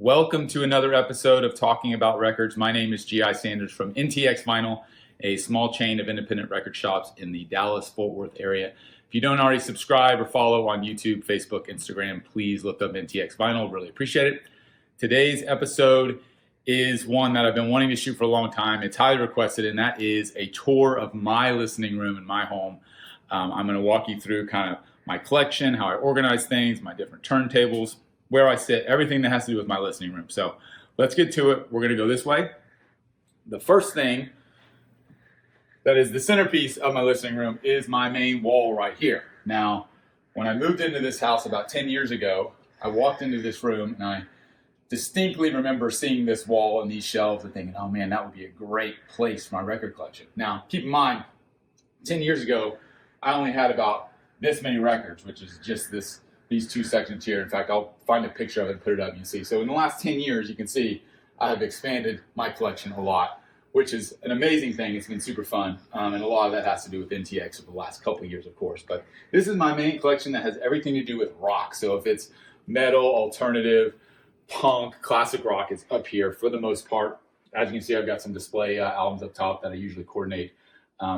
Welcome to another episode of Talking About Records. My name is G.I. Sanders from NTX Vinyl, a small chain of independent record shops in the Dallas-Fort Worth area. If you don't already subscribe or follow on YouTube, Facebook, Instagram, please look up NTX Vinyl. Really appreciate it. Today's episode is one that I've been wanting to shoot for a long time. It's highly requested, and that is a tour of my listening room in my home. I'm going to walk you through kind of my collection, how I organize things, my different turntables, where I sit, everything that has to do with my listening room. So let's get to it. We're going to go this way. The first thing that is the centerpiece of my listening room is my main wall right here. Now, when I moved into this house about 10 years ago, I walked into this room and I distinctly remember seeing this wall and these shelves and thinking, oh man, that would be a great place for my record collection. Now, keep in mind, 10 years ago, I only had about this many records, which is just these two sections here. In fact, I'll find a picture of it and put it up and you see. So in the last 10 years, you can see I have expanded my collection a lot, which is an amazing thing. It's been super fun. And a lot of that has to do with NTX over the last couple of years, of course. But this is my main collection that has everything to do with rock. So if it's metal, alternative, punk, classic rock, is up here for the most part. As you can see, I've got some display albums up top that I usually coordinate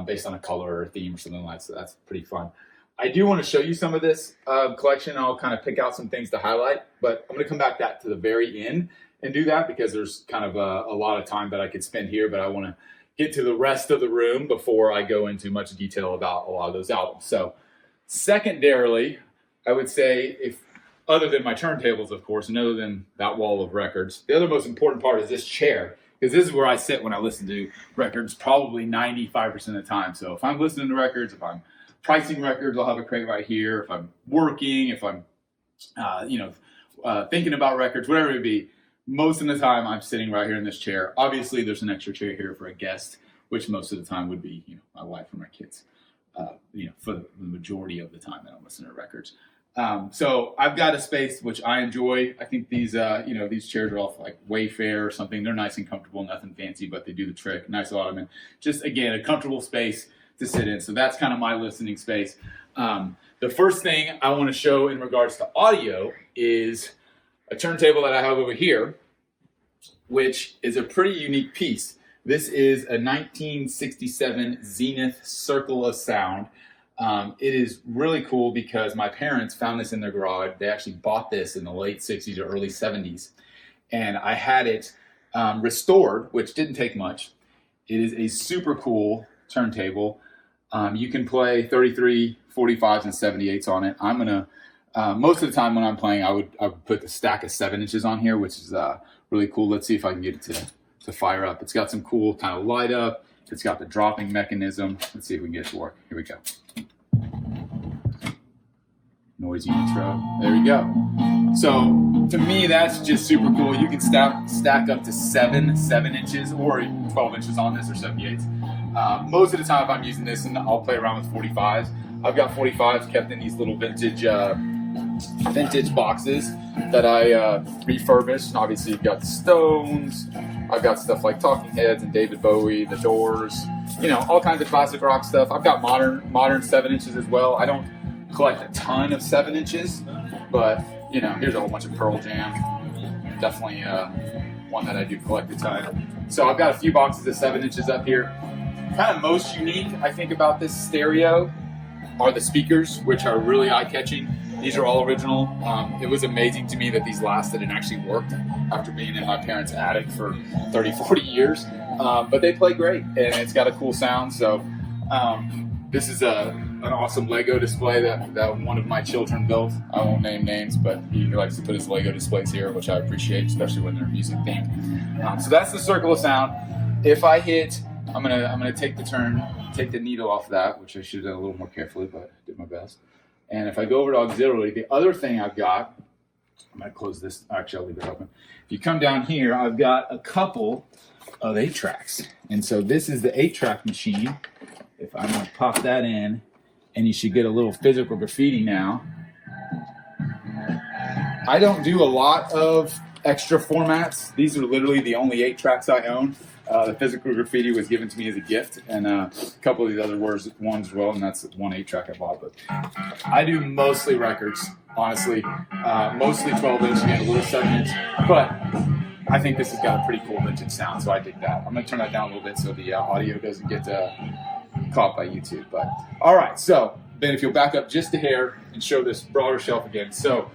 based on a color or a theme or something like that. So that's pretty fun. I do want to show you some of this collection. I'll kind of pick out some things to highlight, but I'm going to come back to the very end and do that because there's kind of a lot of time that I could spend here, but I want to get to the rest of the room before I go into much detail about a lot of those albums. So secondarily, I would say, if other than my turntables, of course, and other than that wall of records, the other most important part is this chair, because this is where I sit when I listen to records probably 95% of the time. So if I'm listening to records, if I'm pricing records, I'll have a crate right here. If I'm working, if I'm, thinking about records, whatever it be, most of the time I'm sitting right here in this chair. Obviously, there's an extra chair here for a guest, which most of the time would be, my wife or my kids, for the majority of the time that I'm listening to records. So I've got a space which I enjoy. I think these chairs are off like Wayfair or something. They're nice and comfortable, nothing fancy, but they do the trick. Nice ottoman. Just, again, a comfortable space to sit in. So that's kind of my listening space. The first thing I want to show in regards to audio is a turntable that I have over here, which is a pretty unique piece. This is a 1967 Zenith Circle of Sound. It is really cool because my parents found this in their garage. They actually bought this in the late 60s or early 70s. And I had it restored, which didn't take much. It is a super cool turntable. You can play 33, 45s, and 78s on it. I'm going to, most of the time when I'm playing, I would put the stack of 7 inches on here, which is really cool. Let's see if I can get it to fire up. It's got some cool kind of light up. It's got the dropping mechanism. Let's see if we can get it to work. Here we go. Noisy intro. There we go. So to me, that's just super cool. You can stack up to 7 inches or 12 inches on this or 78s. Most of the time if I'm using this, and I'll play around with 45s. I've got 45s kept in these little vintage boxes that I refurbished. And obviously you've got the Stones. I've got stuff like Talking Heads and David Bowie, The Doors, all kinds of classic rock stuff. I've got modern 7 inches as well. I don't collect a ton of 7 inches, but here's a whole bunch of Pearl Jam. Definitely one that I do collect a ton. So I've got a few boxes of 7 inches up here. Kind of most unique, I think, about this stereo are the speakers, which are really eye-catching. These are all original. It was amazing to me that these lasted and actually worked after being in my parents' attic for 30, 40 years. But they play great, and it's got a cool sound. So this is an awesome Lego display that one of my children built. I won't name names, but he likes to put his Lego displays here, which I appreciate, especially when they're music themed. So that's the Circle of Sound. If I hit, I'm gonna take the needle off that, which I should have done a little more carefully, but I did my best. And if I go over to auxiliary, the other thing I've got, I'm gonna close this. Actually, I'll leave it open. If you come down here, I've got a couple of 8 tracks, and so this is the 8-track machine. If I'm gonna pop that in, and you should get a little physical graffiti now. I don't do a lot of extra formats. These are literally the only 8 tracks I own. The physical graffiti was given to me as a gift, and a couple of these other ones as well, and that's one 8-track I bought. But I do mostly records. honestly. Mostly 12-inch, again, a little 7-inch, but I think this has got a pretty cool vintage sound, so I dig that. I'm going to turn that down a little bit so the audio doesn't get caught by YouTube. But all right, so then if you'll back up just a hair and show this broader shelf again. So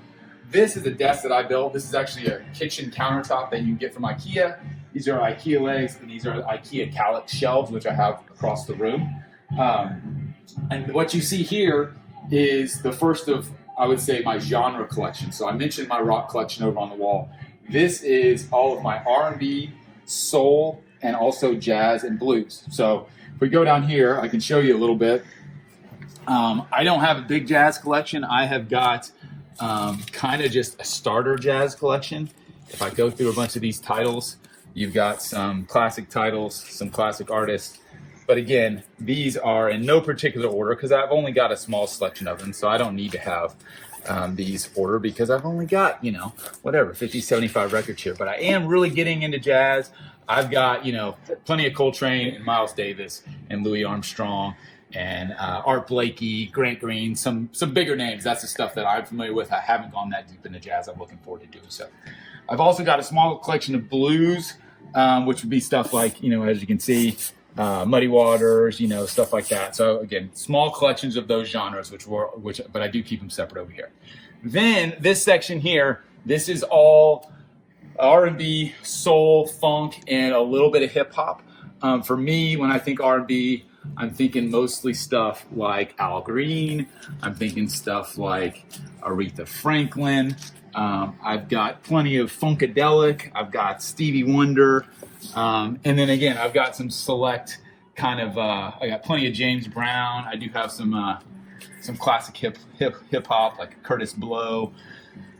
this is a desk that I built. This is actually a kitchen countertop that you can get from IKEA. These are IKEA legs, and these are IKEA Calyx shelves, which I have across the room. And what you see here is the first of, I would say, my genre collection. So I mentioned my rock collection over on the wall. This is all of my R&B, soul, and also jazz and blues. So if we go down here, I can show you a little bit. I don't have a big jazz collection. I have got kind of just a starter jazz collection. If I go through a bunch of these titles, you've got some classic titles, some classic artists. But again, these are in no particular order because I've only got a small selection of them. So I don't need to have these order because I've only got, 50, 75 records here. But I am really getting into jazz. I've got, plenty of Coltrane and Miles Davis and Louis Armstrong and Art Blakey, Grant Green, some bigger names. That's the stuff that I'm familiar with. I haven't gone that deep into jazz. I'm looking forward to doing so. I've also got a small collection of blues, which would be stuff like, as you can see, Muddy Waters, stuff like that. So again, small collections of those genres, but I do keep them separate over here. Then this section here, this is all R&B, soul, funk, and a little bit of hip hop. For me, when I think R&B, I'm thinking mostly stuff like Al Green. I'm thinking stuff like Aretha Franklin. I've got plenty of Funkadelic. I've got Stevie Wonder. And then again, I've got some select kind of, I got plenty of James Brown. I do have some classic hip hop like Curtis Blow.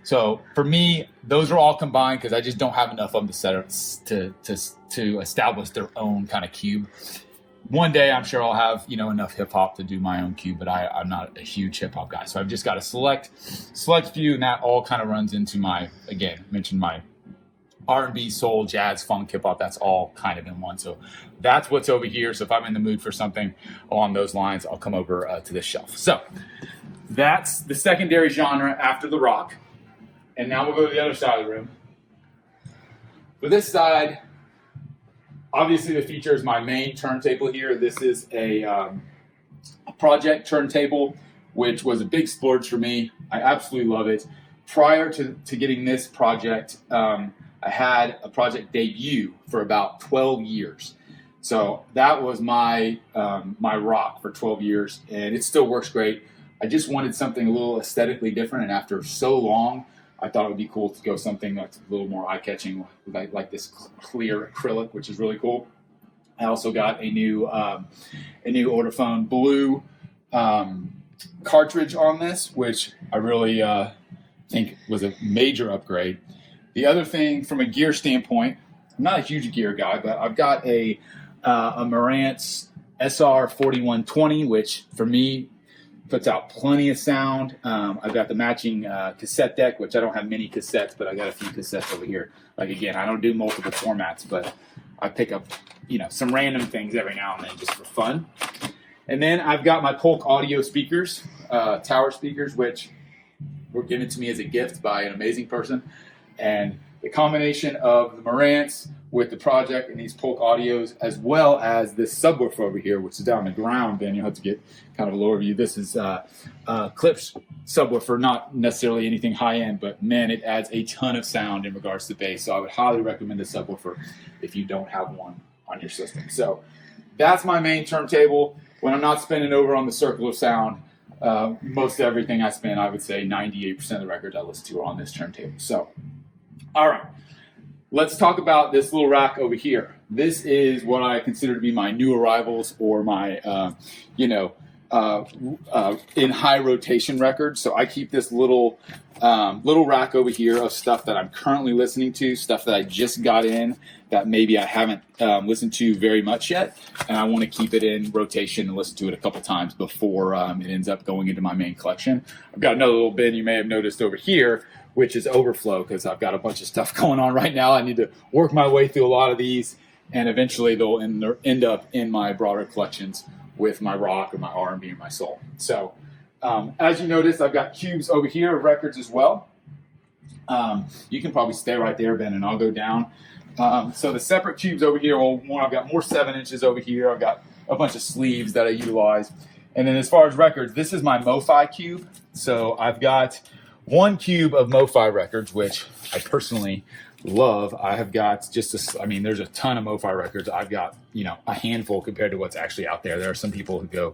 So for me, those are all combined because I just don't have enough of them to establish their own kind of cube. One day, I'm sure I'll have enough hip hop to do my own cube, but I'm not a huge hip hop guy. So I've just got a select few, and that all kind of runs into my, again, mentioned my R&B, soul, jazz, funk, hip hop. That's all kind of in one. So that's what's over here. So if I'm in the mood for something along those lines, I'll come over to this shelf. So that's the secondary genre after the rock. And now we'll go to the other side of the room. For this side, obviously the feature is my main turntable here. This is a project turntable, which was a big splurge for me. I absolutely love it. Prior to getting this project, I had a project debut for about 12 years. So that was my rock for 12 years, and it still works great. I just wanted something a little aesthetically different, and after so long, I thought it would be cool to go something that's a little more eye-catching, like this clear acrylic, which is really cool. I also got a new Ortophone blue cartridge on this, which I really think was a major upgrade. The other thing, from a gear standpoint, I'm not a huge gear guy, but I've got a Marantz Sr4120, which for me puts out plenty of sound. I've got the matching cassette deck, which I don't have many cassettes, but I got a few cassettes over here. Like again, I don't do multiple formats, but I pick up some random things every now and then just for fun. And then I've got my Polk audio speakers, tower speakers, which were given to me as a gift by an amazing person. And the combination of the Marantz with the project and these Polk audios, as well as this subwoofer over here, which is down on the ground, Ben, you'll have to get kind of a lower view. This is Klipsch subwoofer, not necessarily anything high-end, but man, it adds a ton of sound in regards to bass. So I would highly recommend the subwoofer if you don't have one on your system. So that's my main turntable. When I'm not spinning over on the circular sound, most everything I spin, I would say 98% of the records I listen to are on this turntable. So, all right. Let's talk about this little rack over here. This is what I consider to be my new arrivals, or my, in high rotation records. So I keep this little rack over here of stuff that I'm currently listening to, stuff that I just got in that maybe I haven't listened to very much yet, and I want to keep it in rotation and listen to it a couple times before it ends up going into my main collection. I've got another little bin you may have noticed over here, which is overflow, because I've got a bunch of stuff going on right now. I need to work my way through a lot of these, and eventually they'll end up in my broader collections with my rock or my R&B or my soul. So As you notice, I've got cubes over here of records as well. You can probably stay right there, Ben, and I'll go down. So the separate cubes over here, I've got more 7 inches over here. I've got a bunch of sleeves that I utilize. And then as far as records, this is my MoFi cube. So I've got 1 cube of MoFi records, which I personally love. I have got there's a ton of MoFi records. I've got, a handful compared to what's actually out there. There are some people who go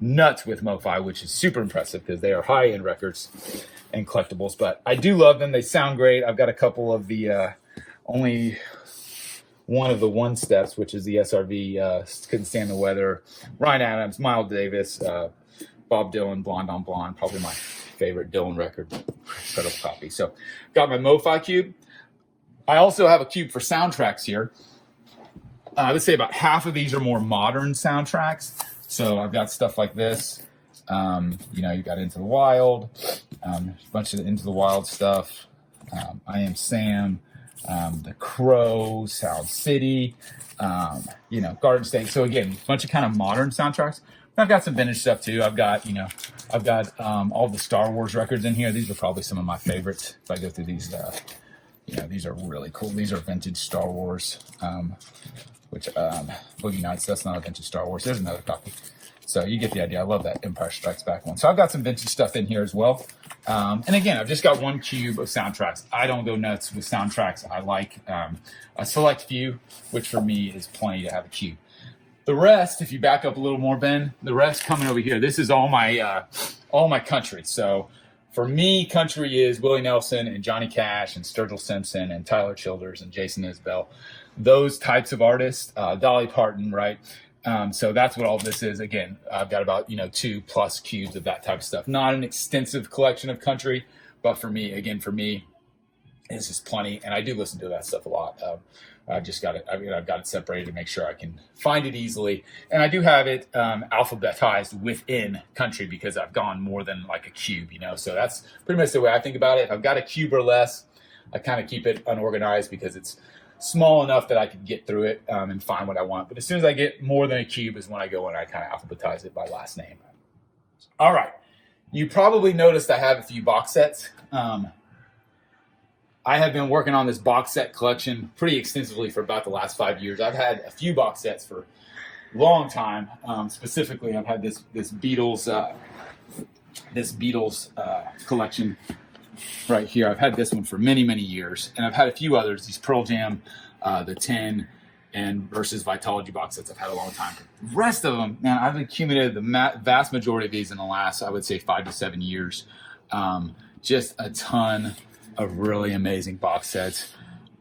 nuts with MoFi, which is super impressive because they are high-end records and collectibles. But I do love them. They sound great. I've got a couple of the, only one of the one steps, which is the SRV, Couldn't Stand the Weather, Ryan Adams, Miles Davis, Bob Dylan, Blonde on Blonde, probably my favorite Dylan record, incredible copy. So got my MoFi cube. I also have a cube for soundtracks here. I would say about half of these are more modern soundtracks. So I've got stuff like this. You got Into the Wild, a bunch of Into the Wild stuff. I Am Sam, The Crow, Sound City, Garden State. So again, a bunch of kind of modern soundtracks. I've got some vintage stuff too. I've got all the Star Wars records in here. These are probably some of my favorites. If I go through these, these are really cool. These are vintage Star Wars, which Boogie Nights, that's not a vintage Star Wars. There's another copy. So you get the idea. I love that Empire Strikes Back one. So I've got some vintage stuff in here as well. And again, I've just got 1 cube of soundtracks. I don't go nuts with soundtracks. I like a select few, which for me is plenty to have a cube. The rest, if you back up a little more, Ben, the rest coming over here. This is all my country. So for me, country is Willie Nelson and Johnny Cash and Sturgill Simpson and Tyler Childers and Jason Isbell. Those types of artists, Dolly Parton, right? So that's what all this is. Again, I've got about, 2+ cubes of that type of stuff. Not an extensive collection of country, but for me, it's just plenty. And I do listen to that stuff a lot. I've got it separated to make sure I can find it easily. And I do have it alphabetized within country because I've gone more than like a cube, So that's pretty much the way I think about it. If I've got a cube or less, I kind of keep it unorganized because it's small enough that I can get through it and find what I want. But as soon as I get more than a cube is when I go and I kind of alphabetize it by last name. All right. You probably noticed I have a few box sets. I have been working on this box set collection pretty extensively for about the last 5 years. I've had a few box sets for a long time. Specifically, I've had this Beatles collection right here. I've had this one for many, many years, and I've had a few others. These Pearl Jam, the 10 and versus Vitology box sets I've had a long time. The rest of them, man, I've accumulated the vast majority of these in the last, I would say, 5 to 7 years. Just a ton of really amazing box sets.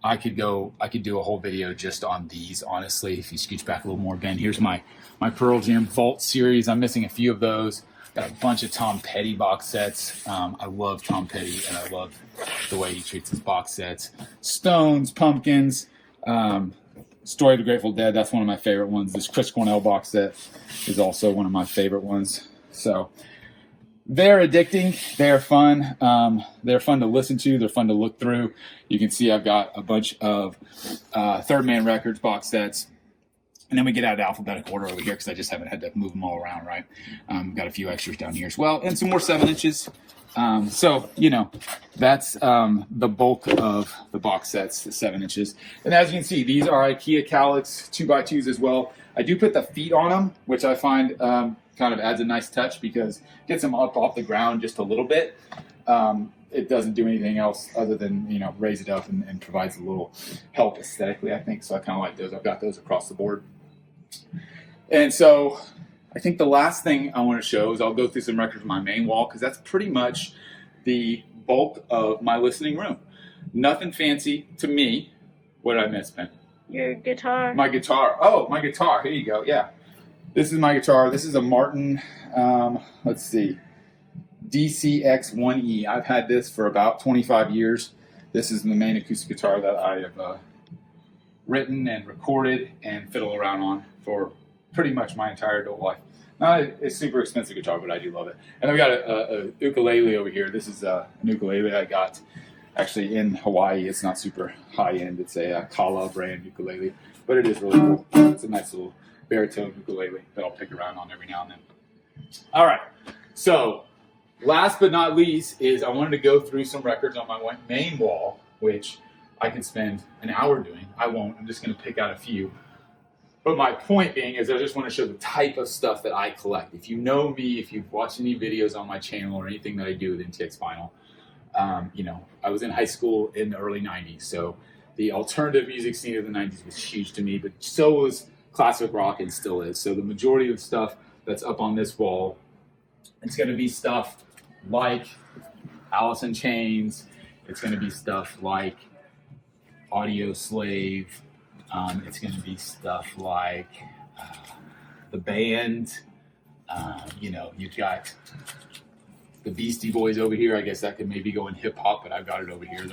I could do a whole video just on these, honestly. If you scooch back a little more, Ben, here's my Pearl Jam Vault series. I'm missing a few of those. Got a bunch of Tom Petty box sets. I love Tom Petty, and I love the way he treats his box sets. Stones, Pumpkins, Story of the Grateful Dead, that's one of my favorite ones. This Chris Cornell box set is also one of my favorite ones. So they're addicting. They're fun. They're fun to listen to. They're fun to look through. You can see I've got a bunch of Third Man Records box sets. And then we get out of alphabetical order over here because I just haven't had to move them all around, right? Got a few extras down here as well. And some more 7 inches. So, that's the bulk of the box sets, the 7 inches. And as you can see, these are IKEA Kallax 2x2s as well. I do put the feet on them, which I find kind of adds a nice touch because it gets them up off the ground just a little bit. It doesn't do anything else other than, raise it up and provides a little help aesthetically, I think. So I kind of like those. I've got those across the board. And so I think the last thing I want to show is I'll go through some records on my main wall because that's pretty much the bulk of my listening room. Nothing fancy to me. What did I miss, Ben? Your guitar. My guitar. Oh, my guitar. Here you go. Yeah. This is my guitar. This is a Martin, let's see, DCX1E. I've had this for about 25 years. This is the main acoustic guitar that I have written and recorded and fiddle around on for pretty much my entire adult life. Not a super expensive guitar, but I do love it. And I've got a ukulele over here. This is an ukulele I got actually in Hawaii. It's not super high-end. It's a Kala brand ukulele, but it is really cool. It's a nice little baritone ukulele that I'll pick around on every now and then. All right, so last but not least is I wanted to go through some records on my main wall, which I could spend an hour doing. I won't. I'm just going to pick out a few. But my point being is I just want to show the type of stuff that I collect. If you know me, if you've watched any videos on my channel or anything that I do with NTX Vinyl, you know, I was in high school in the early 90s. So the alternative music scene of the 90s was huge to me, but so was classic rock and still is. So the majority of stuff that's up on this wall, it's going to be stuff like Alice in Chains. It's going to be stuff like Audio Slave. It's going to be stuff like the band. You know, you've got the Beastie Boys over here. I guess that could maybe go in hip hop, but I've got it over here.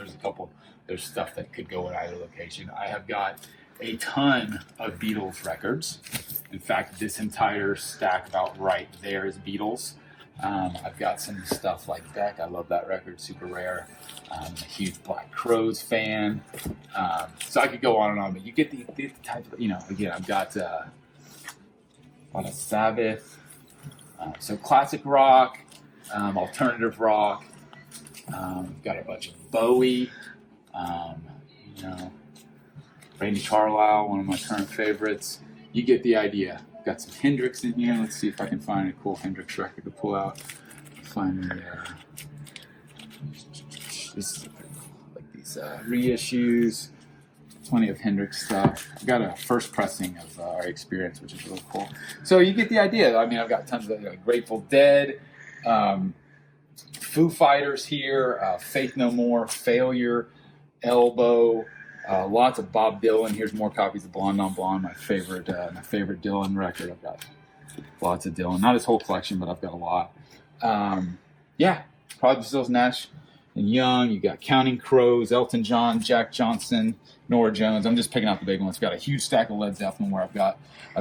There's stuff that could go in either location. I have got a ton of Beatles records. In fact, this entire stack about right there is Beatles. I've got some stuff like Beck. I love that record, super rare. I'm a huge Black Crowes fan. So I could go on and on, but you get the type of, you know, again, I've got a lot of Sabbath. So classic rock, alternative rock. Got a bunch of Bowie. You know, Randy Carlisle, one of my current favorites. You get the idea. Got some Hendrix in here. Let's see if I can find a cool Hendrix record to pull out. Find the this is like these reissues. Plenty of Hendrix stuff. I've got a first pressing of our Experience, which is really cool. So you get the idea. I mean, I've got tons of Grateful Dead, Foo Fighters here, Faith No More, Failure, Elbow. Lots of Bob Dylan. Here's more copies of Blonde on Blonde, my favorite Dylan record. I've got lots of Dylan. Not his whole collection, but I've got a lot. Yeah, probably Stills, Nash and Young. You got Counting Crows, Elton John, Jack Johnson, Norah Jones. I'm just picking out the big ones. I've got a huge stack of Led Zeppelin where I've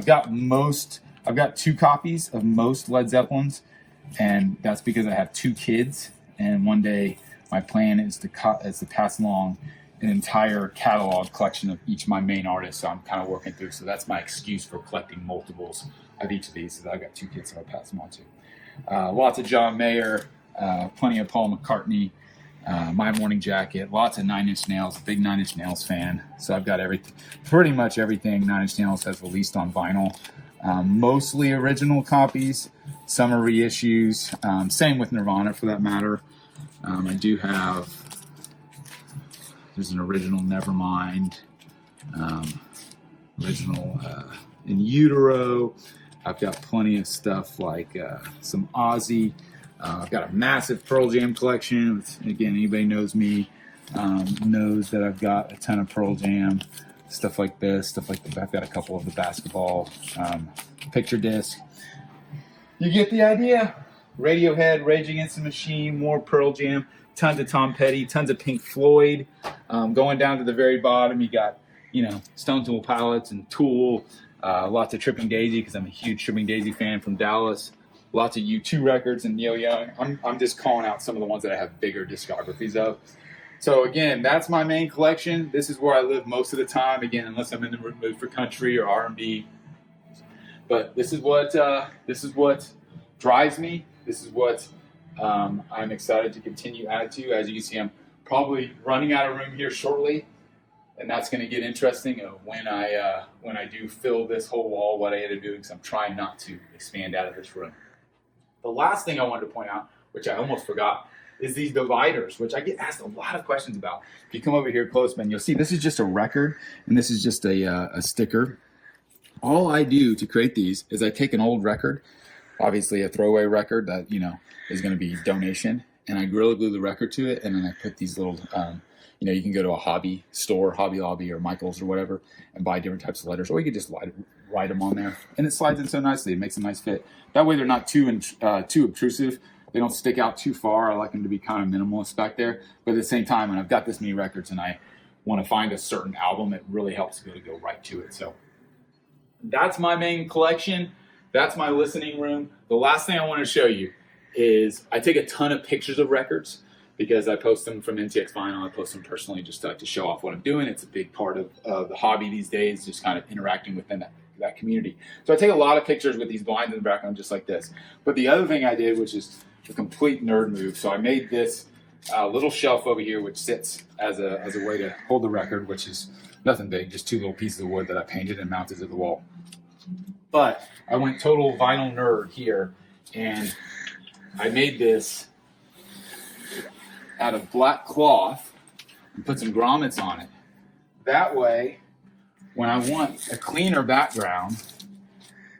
got 2 copies of most Led Zeppelins, and that's because I have 2 kids. And one day my plan is to pass along an entire catalog collection of each of my main artists. So I'm kind of working through. So that's my excuse for collecting multiples of each of these. So I've got 2 kids that I'll pass them on to. Lots of John Mayer, plenty of Paul McCartney, My Morning Jacket, lots of Nine Inch Nails, big Nine Inch Nails fan. So I've got pretty much everything Nine Inch Nails has released on vinyl. Mostly original copies, some are reissues. Same with Nirvana for that matter. I do have, there's an original Nevermind, original In Utero. I've got plenty of stuff like some Ozzy. I've got a massive Pearl Jam collection. Again, anybody knows me knows that I've got a ton of Pearl Jam. Stuff like this, stuff like that. I've got a couple of the basketball picture disc. You get the idea. Radiohead, Rage Against the Machine, more Pearl Jam, tons of Tom Petty, tons of Pink Floyd. Going down to the very bottom, you got, you know, Stone Temple Pilots and Tool. Lots of Tripping Daisy, because I'm a huge Tripping Daisy fan from Dallas. Lots of U2 records and Neil Young. I'm just calling out some of the ones that I have bigger discographies of. So again, that's my main collection. This is where I live most of the time. Again, unless I'm in the mood for country or R&B. But this is what drives me. This is what I'm excited to continue to add to. As you can see, I'm probably running out of room here shortly, and that's going to get interesting when I do fill this whole wall. What I end up doing, because I'm trying not to expand out of this room. The last thing I wanted to point out, which I almost forgot, is these dividers, which I get asked a lot of questions about. If you come over here close, man, you'll see this is just a record, and this is just a sticker. All I do to create these is I take an old record, obviously a throwaway record that, you know, is going to be donation, and I Gorilla Glue the record to it, and then I put these little, you know, you can go to a hobby store, Hobby Lobby or Michael's or whatever, and buy different types of letters, or you could just write them on there, and it slides in so nicely. It makes a nice fit. That way they're not too obtrusive. They don't stick out too far. I like them to be kind of minimalist back there. But at the same time, when I've got this many records and I want to find a certain album, it really helps to be able to go right to it. So that's my main collection. That's my listening room. The last thing I want to show you is I take a ton of pictures of records because I post them from NTX Vinyl. I post them personally just to show off what I'm doing. It's a big part of the hobby these days, just kind of interacting within that community. So I take a lot of pictures with these blinds in the background just like this. But the other thing I did, which is a complete nerd move. So I made this little shelf over here, which sits as a way to hold the record, which is nothing big, just 2 little pieces of wood that I painted and mounted to the wall. But I went total vinyl nerd here, and I made this out of black cloth and put some grommets on it. That way, when I want a cleaner background,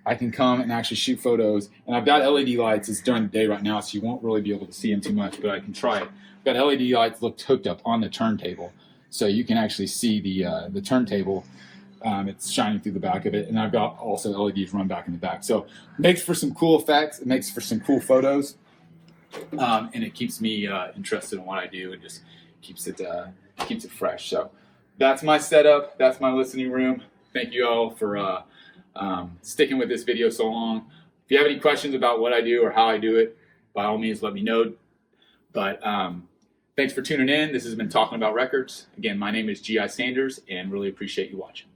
I can come and actually shoot photos. And I've got LED lights. It's during the day right now, so you won't really be able to see them too much, but I can try it. I've got LED lights hooked up on the turntable, so you can actually see the turntable. It's shining through the back of it, and I've got also LEDs run back in the back. So it makes for some cool effects. It makes for some cool photos, and it keeps me interested in what I do, and just keeps it fresh. So that's my setup. That's my listening room. Thank you all for sticking with this video so long. If you have any questions about what I do or how I do it, by all means, let me know. But thanks for tuning in. This has been Talking About Records. Again, my name is G.I. Sanders, and really appreciate you watching.